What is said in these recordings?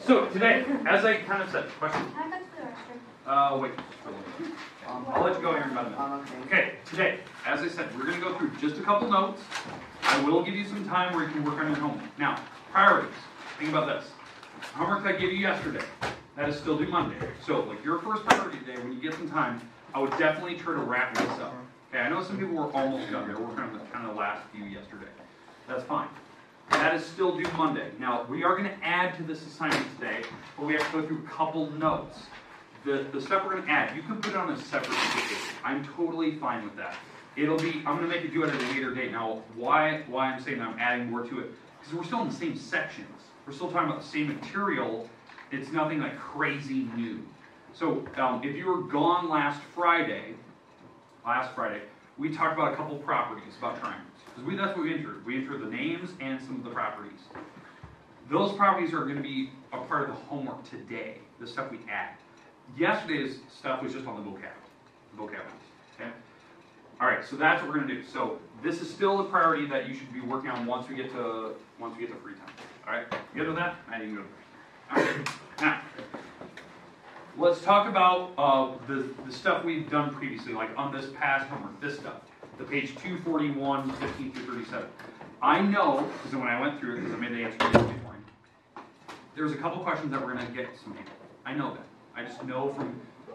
So today, as I kind of said, question? Can I go to the restroom? Wait. I'll let you go here in about a minute. Okay, today, as I said, we're going to go through just a couple notes. I will give you some time where you can work on your homework. Now, priorities. Think about this. Homework I gave you yesterday, that is still due Monday. So, like your first priority today, when you get some time, I would definitely try to wrap this up. Okay, I know some people were almost done. They were working on the kind of the last few yesterday. That's fine. That is still due Monday. Now, we are going to add to this assignment today, but we have to go through a couple notes. The stuff we're going to add, you can put it on a separate sheet. I'm totally fine with that. It'll be, I'm going to make you do it at a later date. Now, why I'm saying I'm adding more to it? Because we're still in the same sections. We're still talking about the same material. It's nothing like crazy new. So, if you were gone last Friday, we talked about a couple properties about triangles. Because that's what we entered. We entered the names and some of the properties. Those properties are going to be a part of the homework today, the stuff we add. Yesterday's stuff was just on the vocab ones. Okay? All right, so that's what we're going to do. So this is still a priority that you should be working on once we get to free time. All right, you good with that? I didn't go. All right, now let's talk about the stuff we've done previously, like on this past homework. This stuff, the page 241, 15 through 37. I know because when I went through it, because I made the answer this morning, there's a couple questions that we're going to get some people. I know that. I just know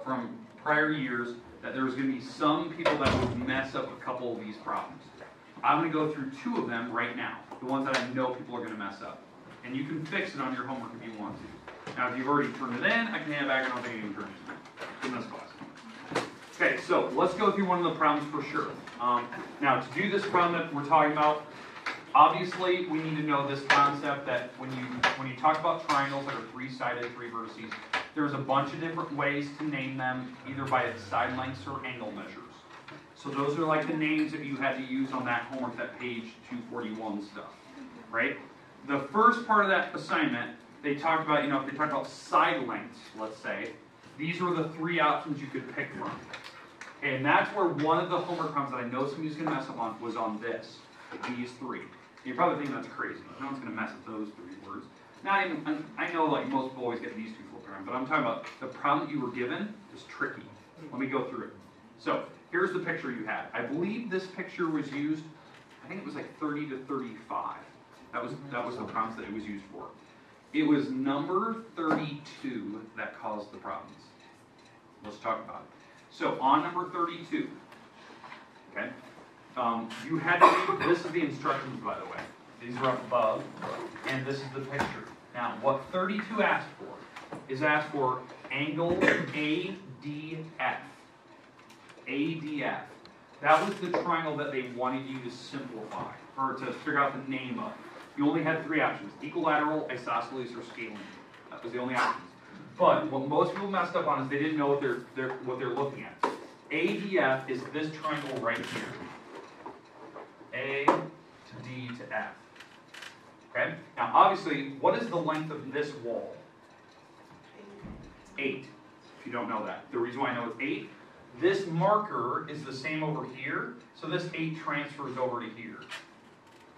from prior years that there was going to be some people that would mess up a couple of these problems. I'm going to go through two of them right now, the ones that I know people are going to mess up. And you can fix it on your homework if you want to. Now, if you've already turned it in, I can hand it back. I don't think you can turn it in this class. Okay, so let's go through one of the problems for sure. Now, to do this problem that we're talking about, obviously, we need to know this concept that when you talk about triangles that are three-sided, three vertices, there's a bunch of different ways to name them, either by its side lengths or angle measures. So those are like the names that you had to use on that homework, that page 241 stuff, right? The first part of that assignment, they talked about, if they talked about side lengths, let's say, these were the three options you could pick from. Okay, and that's where one of the homework problems that I know somebody's going to mess up on was on this, these three. You're probably thinking that's crazy. No one's going to mess up those three words. Now, I know like most people always get these two flipped around, but I'm talking about the problem that you were given is tricky. Let me go through it. So, here's the picture you had. I believe this picture was used, I think it was like 30 to 35. That was the prompts that it was used for. It was number 32 that caused the problems. Let's talk about it. So, on number 32, okay, you had to read, this is the instructions, by the way. These are up above, and this is the picture. Now, what 32 asked for is asked for angle ADF. ADF. That was the triangle that they wanted you to simplify, or to figure out the name of. You only had three options: equilateral, isosceles, or scalene. That was the only options. But what most people messed up on is they didn't know what they're looking at. ADF is this triangle right here. A to D to F. Okay? Now, obviously, what is the length of this wall? 8, if you don't know that. The reason why I know it's 8, this marker is the same over here, so this 8 transfers over to here.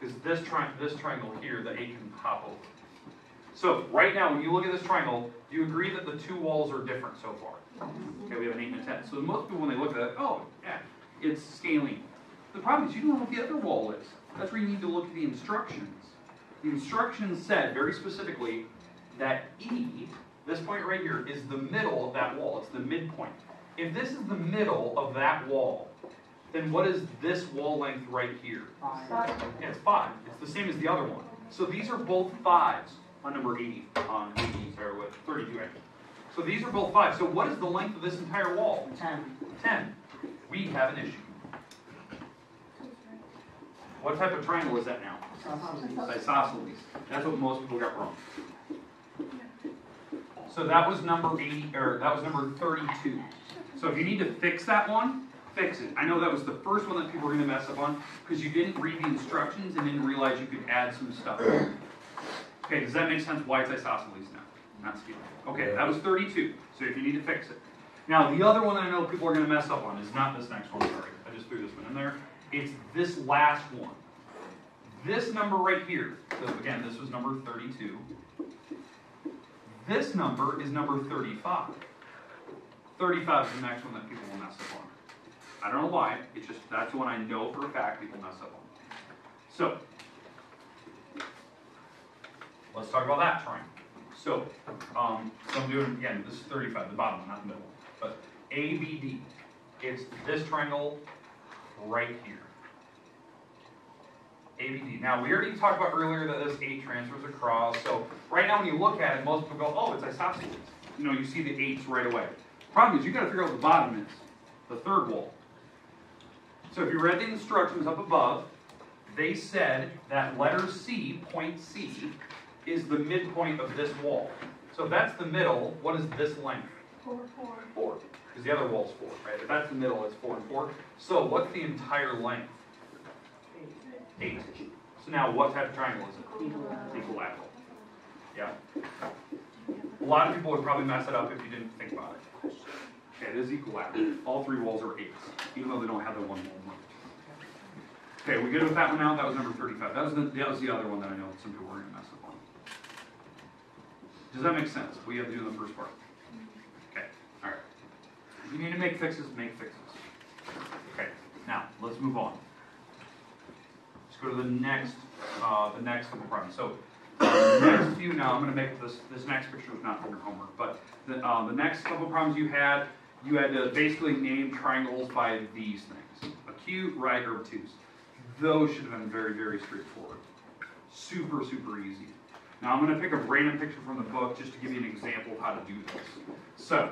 Because this triangle here, the 8 can pop over. So, right now, when you look at this triangle, do you agree that the two walls are different so far? Okay, we have an 8 and a 10. So most people, when they look at it, oh, yeah, it's scalene. The problem is you don't know what the other wall is. That's where you need to look at the instructions. The instructions said very specifically that E, this point right here, is the middle of that wall. It's the midpoint. If this is the middle of that wall, then what is this wall length right here? 5. Yeah, it's 5. It's the same as the other one. So these are both 5s on number 32 actually. So these are both 5. So what is the length of this entire wall? 10. 10. We have an issue. What type of triangle is that now? Isosceles. That's what most people got wrong. So that was number 32. So if you need to fix that one, fix it. I know that was the first one that people were going to mess up on because you didn't read the instructions and didn't realize you could add some stuff. Okay, does that make sense why it's isosceles now? Not scalene. Okay, that was 32. So if you need to fix it. Now the other one I know people are going to mess up on is not this next one, sorry. I just threw this one in there. It's this last one. This number right here, so again, this was number 32. This number is number 35. 35 is the next one that people will mess up on. I don't know why, it's just that's one I know for a fact people mess up on. So, let's talk about that triangle. So I'm doing, again, this is 35, the bottom one, not the middle one. But ABD, it's this triangle right here. ABD. Now, we already talked about earlier that this 8 transfers across. So right now when you look at it, most people go, oh, it's isosceles. You know, you see the 8s right away. Problem is, you got to figure out what the bottom is, the third wall. So if you read the instructions up above, they said that letter C, point C, is the midpoint of this wall. So if that's the middle, what is this length? 4. 4. Because the other wall's 4, right? If that's the middle, it's 4 and 4. So what's the entire length? 8. So now what type of triangle is it? Equilateral. Yeah. A lot of people would probably mess it up if you didn't think about it. Okay, it is equilateral. All 3 walls are 8s, even though they don't have the one wall merged. Okay, we good with that one now? That was number 35. That was the other one that I know some people were going to mess up on. Does that make sense? We have to do in the first part. Okay, all right. If you need to make fixes, make fixes. Okay, now let's move on. Let's go to the next couple problems. So the next few now, I'm going to make this next picture is not from your homework, but the next couple problems you had to basically name triangles by these things: acute, right, or obtuse. Those should have been very, very straightforward. Super, super easy. Now I'm going to pick a random picture from the book just to give you an example of how to do this. So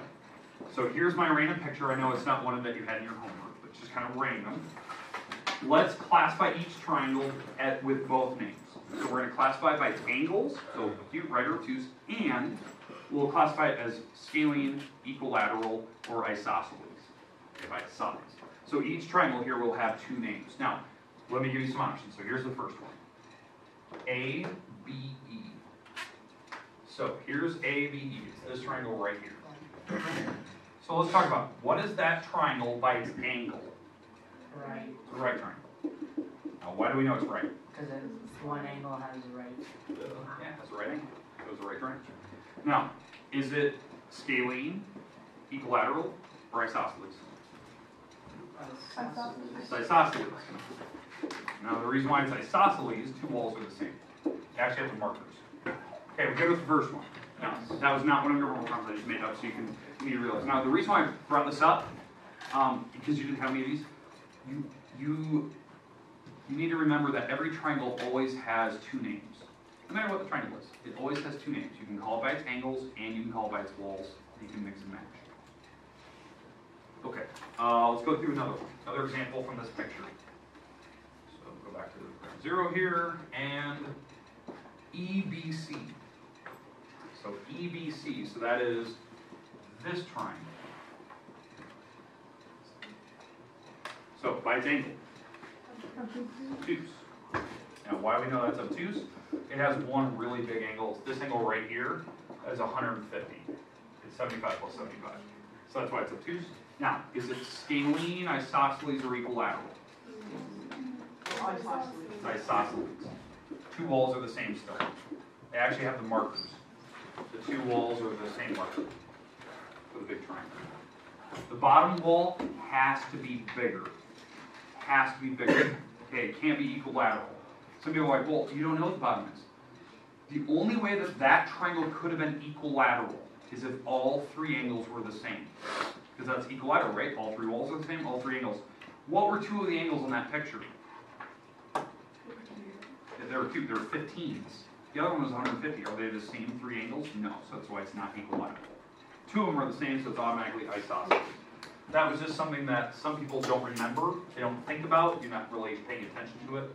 here's my random picture. I know it's not one that you had in your homework, but just kind of random. Let's classify each triangle with both names. So we're going to classify it by its angles, so acute, right, or obtuse, and we'll classify it as scalene, equilateral, or isosceles, by size. So each triangle here will have 2 names. Now, let me give you some options. So here's the first one. ABE. So here's ABE. It's this triangle right here. So let's talk about what is that triangle by its angle? Right. It's a right triangle. Now, why do we know it's right? Because one angle has a right. Yeah, that's a right angle. It was a right triangle. Now, is it scalene, equilateral, or isosceles? It's isosceles. Now, the reason why it's isosceles, 2 walls are the same. You actually have the markers. Okay, we'll go with the first one. Now, that was not one of your homework problems I just made up, so you need to realize. Now, the reason why I brought this up, because you didn't have any of these, you need to remember that every triangle always has 2 names. No matter what the triangle is, it always has 2 names. You can call it by its angles, and you can call it by its walls. You can mix and match. Okay, let's go through another example from this picture. So go back to the 0 here, and EBC. So EBC, so that is this triangle. So by its angle, obtuse. Now why do we know that's obtuse? It has one really big angle. This angle right here is 150. It's 75 plus 75. So that's why it's obtuse. Now, is it scalene, isosceles, or equilateral? It's isosceles. 2 walls are the same still. They actually have the markers. The 2 walls are the same marker for the big triangle. The bottom wall has to be bigger. Has to be bigger. Okay, it can't be equilateral. Some people are like, well, you don't know what the bottom is. The only way that that triangle could have been equilateral is if all 3 angles were the same. Because that's equilateral, right? All 3 walls are the same, all 3 angles. What were 2 of the angles in that picture? There were 2, there were 15s. The other one was 150. Are they the same 3 angles? No, so that's why it's not equilateral. 2 of them are the same, so it's automatically isosceles. That was just something that some people don't remember, they don't think about, you're not really paying attention to it.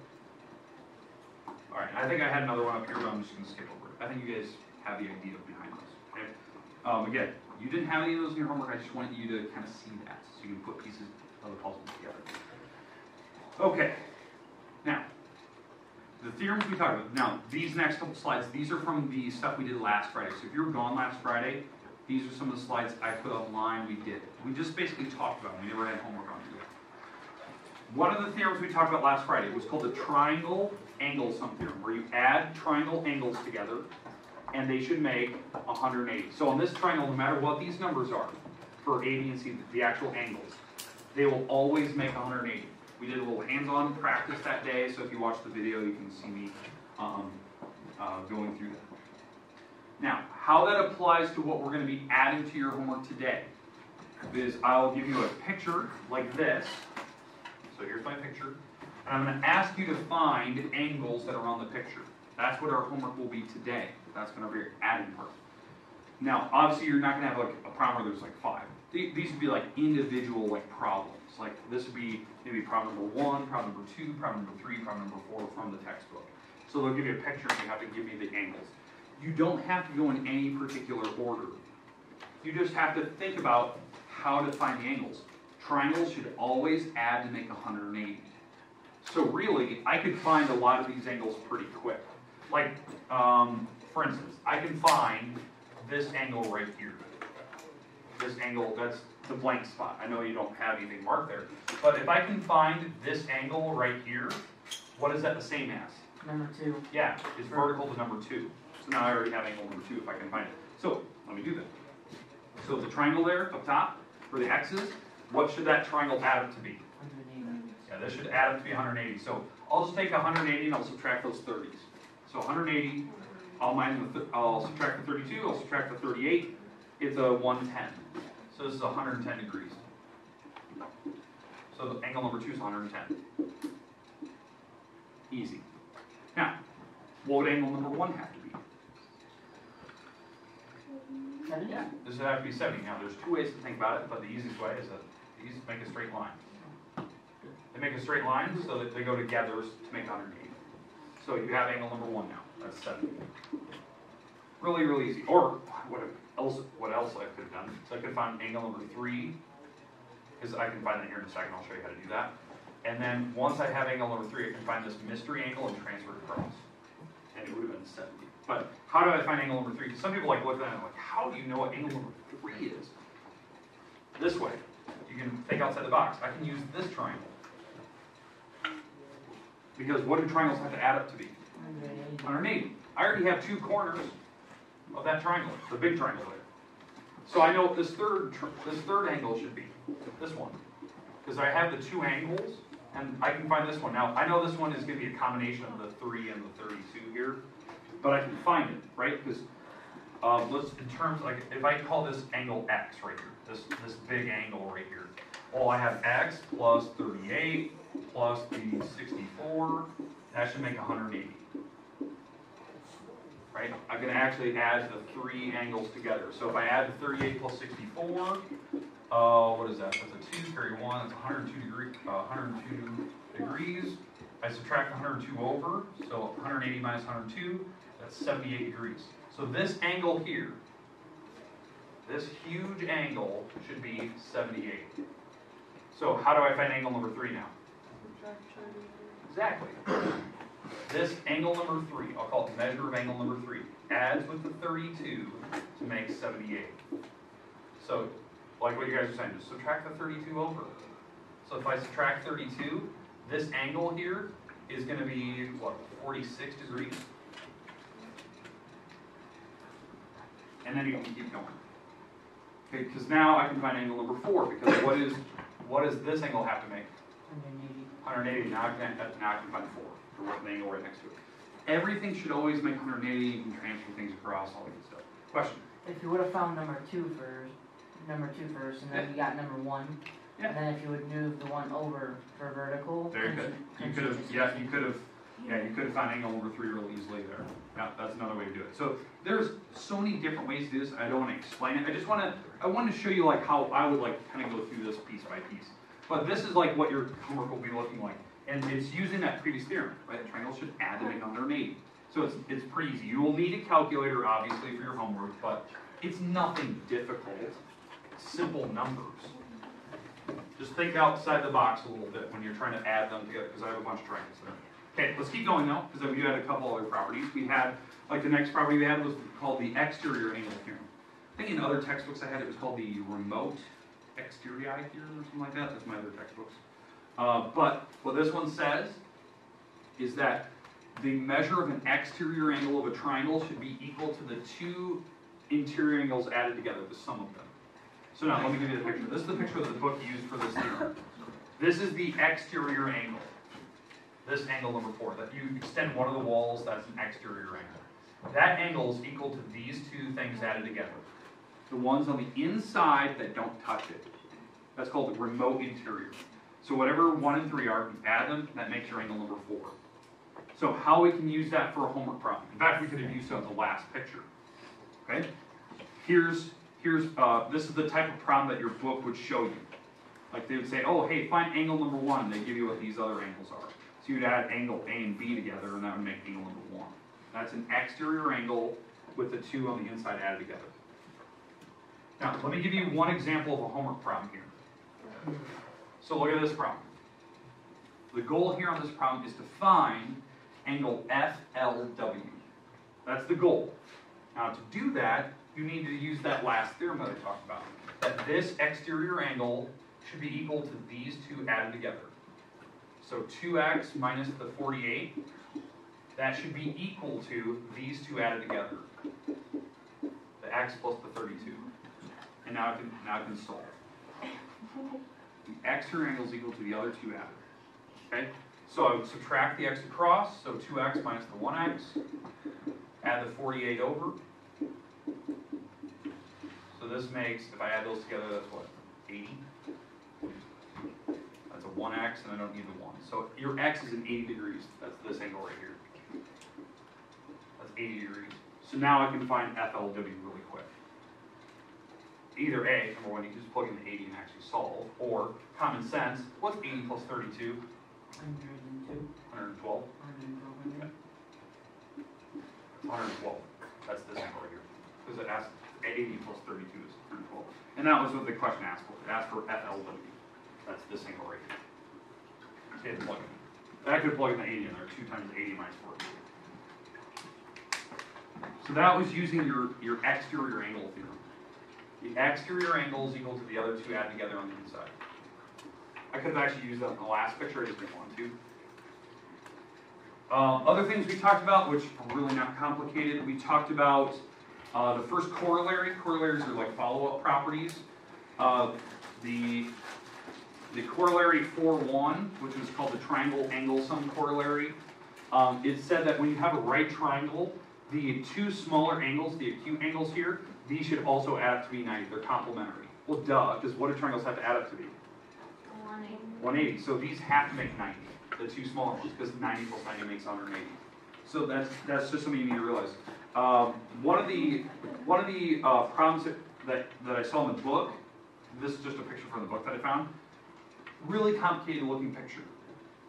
Alright, I think I had another one up here, but I'm just going to skip over it. I think you guys have the idea behind this. Okay? Again, you didn't have any of those in your homework, I just wanted you to kind of see that, so you can put pieces of the puzzle together. Okay, now, the theorems we talked about. Now, these next couple slides, these are from the stuff we did last Friday. So if you were gone last Friday, these are some of the slides I put online, we did. We just basically talked about them, we never had homework on it yet. One of the theorems we talked about last Friday was called the triangle angle sum theorem, where you add triangle angles together, and they should make 180. So on this triangle, no matter what these numbers are, for A, B, and C, the actual angles, they will always make 180. We did a little hands-on practice that day, so if you watch the video, you can see me going through that. Now, how that applies to what we're going to be adding to your homework today is I'll give you a picture like this. So here's my picture. And I'm going to ask you to find angles that are on the picture. That's what our homework will be today. That's going to be your adding part. Now, obviously, you're not going to have like a problem where there's like 5. These would be like individual like problems. Like this would be maybe problem number 1, problem number 2, problem number 3, problem number 4 from the textbook. So they'll give you a picture and you have to give me the angles. You don't have to go in any particular order. You just have to think about how to find the angles. Triangles should always add to make 180. So really, I could find a lot of these angles pretty quick. Like, for instance, I can find this angle right here. This angle, that's the blank spot. I know you don't have anything marked there. But if I can find this angle right here, what is that the same as? Number 2. Yeah, it's vertical to number 2. So now I already have angle number 2 if I can find it. So, let me do that. So the triangle there up top, for the x's, what should that triangle add up to be? 180. Yeah, this should add up to be 180. So I'll just take 180 and I'll subtract those 30s. So 180, I'll subtract the 32, I'll subtract the 38. It's a 110. So this is 110 degrees. So the angle number 2 is 110. Easy. Now, what would angle number 1 have to be? 70? Yeah, this would have to be 70. Now, there's 2 ways to think about it, but the easiest way is to make a straight line. They make a straight line so that they go together to make 180. So you have angle number 1 now. That's 70. Really, really easy. Or what else I could have done? So I could find angle number 3, because I can find that here in a second. I'll show you how to do that. And then once I have angle number 3, I can find this mystery angle and transfer it across. And it would have been 70. But how do I find angle number 3? Because some people like look at it and like, how do you know what angle number 3 is? This way. You can think outside the box. I can use this triangle. Because what do triangles have to add up to be? 180. I already have 2 corners of that triangle, the big triangle there. So I know what this third angle should be, this one. Because I have the 2 angles, and I can find this one. Now, I know this one is going to be a combination of the 3 and the 32 here, but I can find it, right? Because let's, in terms, like, if I call this angle x right here, this big angle right here, well, I have x plus 38 plus the 64, that should make 180. Right? I can actually add the 3 angles together. So if I add the 38 plus 64, what is that? That's a 2, carry 1, that's 102 degrees. I subtract 102 over, so 180 minus 102, that's 78 degrees. So this angle here, this huge angle should be 78. So how do I find angle number 3 now? Exactly. This angle number 3, I'll call it measure of angle number 3, adds with the 32 to make 78. So, like what you guys are saying, just subtract the 32 over. So if I subtract 32, this angle here is going to be, what, 46 degrees? And then you can keep going. Okay, because now I can find angle number 4, because what does this angle have to make? 180. Now I can find 4. Or what angle right next to it. Everything should always make 180. You can transfer things across, all that good stuff. Question? If you would have found number 2 first, and then you got number 1, and then if you would move the 1 over for vertical. Very good. You could have found angle number 3 real easily there. Yeah, that's another way to do it. So there's so many different ways to do this. I don't want to explain it. I want to show you like how I would like kind of go through this piece by piece. But this is like what your homework will be looking like. And it's using that previous theorem, right? The triangle should add to make 180. So it's pretty easy. You will need a calculator, obviously, for your homework, but it's nothing difficult. It's simple numbers. Just think outside the box a little bit when you're trying to add them together, because I have a bunch of triangles there. Okay, let's keep going though, because we had a couple other properties. We had, like the next property we had was called the exterior angle theorem. I think in other textbooks I had it was called the remote exterior theorem or something like that. That's my other textbooks. But what this one says is that the measure of an exterior angle of a triangle should be equal to the two interior angles added together, the sum of them. So now, let me give you the picture. This is the picture that the book used for this theorem. This is the exterior angle. This angle number 4. That you extend one of the walls, that's an exterior angle. That angle is equal to these two things added together. The ones on the inside that don't touch it. That's called the remote interior. So whatever 1 and 3 are, you add them, that makes your angle number 4. So how we can use that for a homework problem. In fact, we could have used it on the last picture. Okay? This is the type of problem that your book would show you. Like they would say, oh, hey, find angle number 1. They give you what these other angles are. So you'd add angle A and B together, and that would make angle number 1. That's an exterior angle with the two on the inside added together. Now, let me give you one example of a homework problem here. So look at this problem. The goal here on this problem is to find angle FLW. That's the goal. Now, to do that, you need to use that last theorem that I talked about. That this exterior angle should be equal to these two added together. So 2x minus the 48, that should be equal to these two added together. The x plus the 32. And now I can solve. The exterior angle is equal to the other two added. Okay? So I would subtract the x across, so 2x minus the 1x. Add the 48 over. So this makes, if I add those together, that's what? 80? That's a 1x, and I don't need the 1. So your x is in 80 degrees. That's this angle right here. That's 80 degrees. So now I can find FLW really quick. Either A, number 1, you can just plug in the 80 and actually solve, or common sense, what's 80 plus 32? 102. 112. 112. That's this angle right here. Because it asks 80 plus 32 is 112. And that was what the question asked for. It asked for FLW. That's this angle right here. Okay, plug in. I could plug in the 80 in there. 2 times 80 minus 40. So that was using your exterior angle theorem. The exterior angle is equal to the other two added together on the inside. I could have actually used that in the last picture, I just didn't want to. Other things we talked about, which are really not complicated, we talked about the first corollary. Corollaries are like follow-up properties. The corollary 4.1, which was called the triangle angle sum corollary, it said that when you have a right triangle, the two smaller angles, the acute angles here, these should also add up to be 90. They're complementary. Well, duh, because what do triangles have to add up to be? 180. 180. So these have to make 90, the two smaller ones, because 90 plus 90 makes 180. So that's just something you need to realize. One of the problems that I saw in the book, this is just a picture from the book that I found, really complicated looking picture.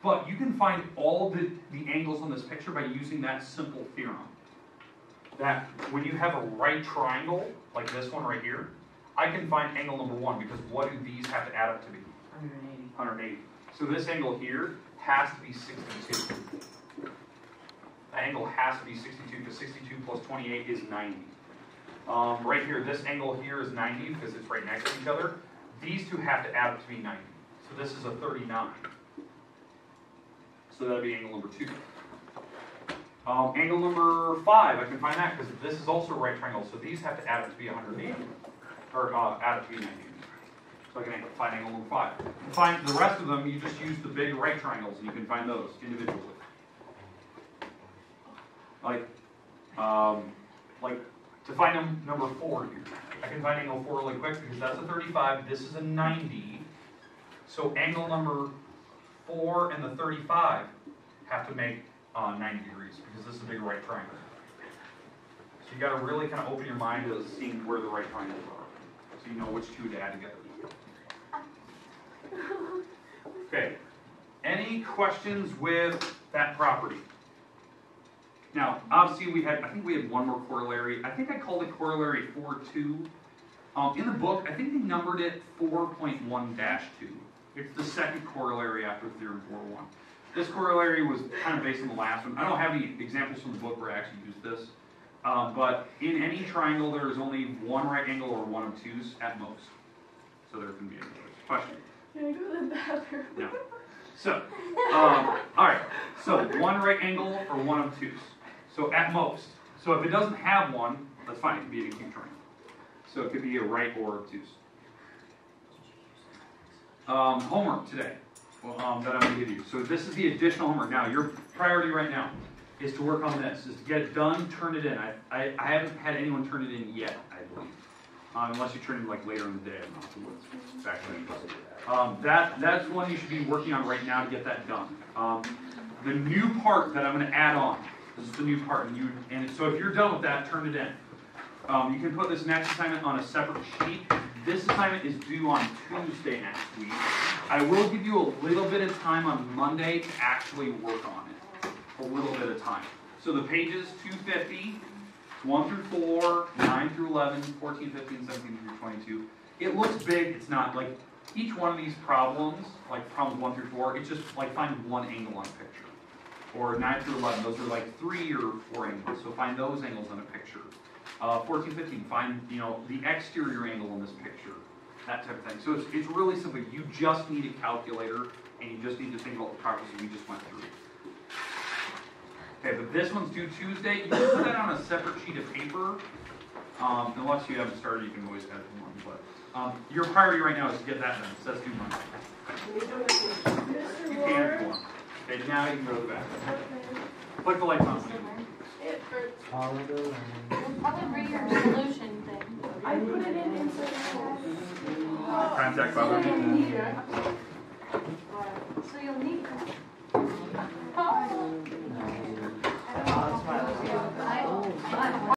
But you can find all the angles on this picture by using that simple theorem. That when you have a right triangle, like this one right here, I can find angle number 1, because what do these have to add up to be? 180. 180. So this angle here has to be 62. The angle has to be 62, because 62 plus 28 is 90. Right here, this angle here is 90, because it's right next to each other. These two have to add up to be 90. So this is a 39. So that would be angle number 2. Angle number 5, I can find that because this is also a right triangle, so these have to add up to be 180, or add up to be 90. So I can find angle number 5. To find the rest of them, you just use the big right triangles, and you can find those individually. Like to find number 4 here, I can find angle 4 really quick because that's a 35, this is a 90. So angle number 4 and the 35 have to make 90 degrees, because this is a big right triangle. So you got to really kind of open your mind to seeing where the right triangles are, so you know which two to add together. Okay, any questions with that property? Now, obviously I think we had one more corollary. I think I called it corollary 4.2. In the book, I think they numbered it 4.1-2. It's the second corollary after theorem 4.1. This corollary was kind of based on the last one. I don't have any examples from the book where I actually used this. But in any triangle, there is only one right angle or one obtuse at most. So there can be a question. Can I go to the bathroom? No. So, all right. So one right angle or one obtuse. So at most. So if it doesn't have one, that's fine. It could be an acute triangle. So it could be a right or obtuse. Homework today that I'm going to give you. So this is the additional homework. Now, your priority right now is to work on this, is to get it done, turn it in. I haven't had anyone turn it in yet, I believe. Unless you turn it like later in the day. I'm not sure what's back then. That's one you should be working on right now to get that done. The new part that I'm going to add on, this is the new part, and so if you're done with that, turn it in. You can put this next assignment on a separate sheet. This assignment is due on Tuesday next week. I will give you a little bit of time on Monday to actually work on it. A little bit of time. So the pages 250, 1 through 4, 9 through 11, 14, 15, 17 through 22. It looks big. It's not. Like each one of these problems, like problems 1 through 4, it's just like find one angle on a picture. Or 9 through 11, those are like 3 or 4 angles. So find those angles on a picture. 14, 15, find the exterior angle in this picture, that type of thing. So it's really simple. You just need a calculator, and you just need to think about the process we just went through. Okay, but this one's due Tuesday. You can put that on a separate sheet of paper. Unless you haven't started, you can always add one. But your priority right now is to get that done. It says due Monday. You can if you want. Okay, now you can go to the back. Click the lights on. It hurts. Holiday. Probably bring your solution thing. I put it in inside. Contact Bobby. So you'll need it.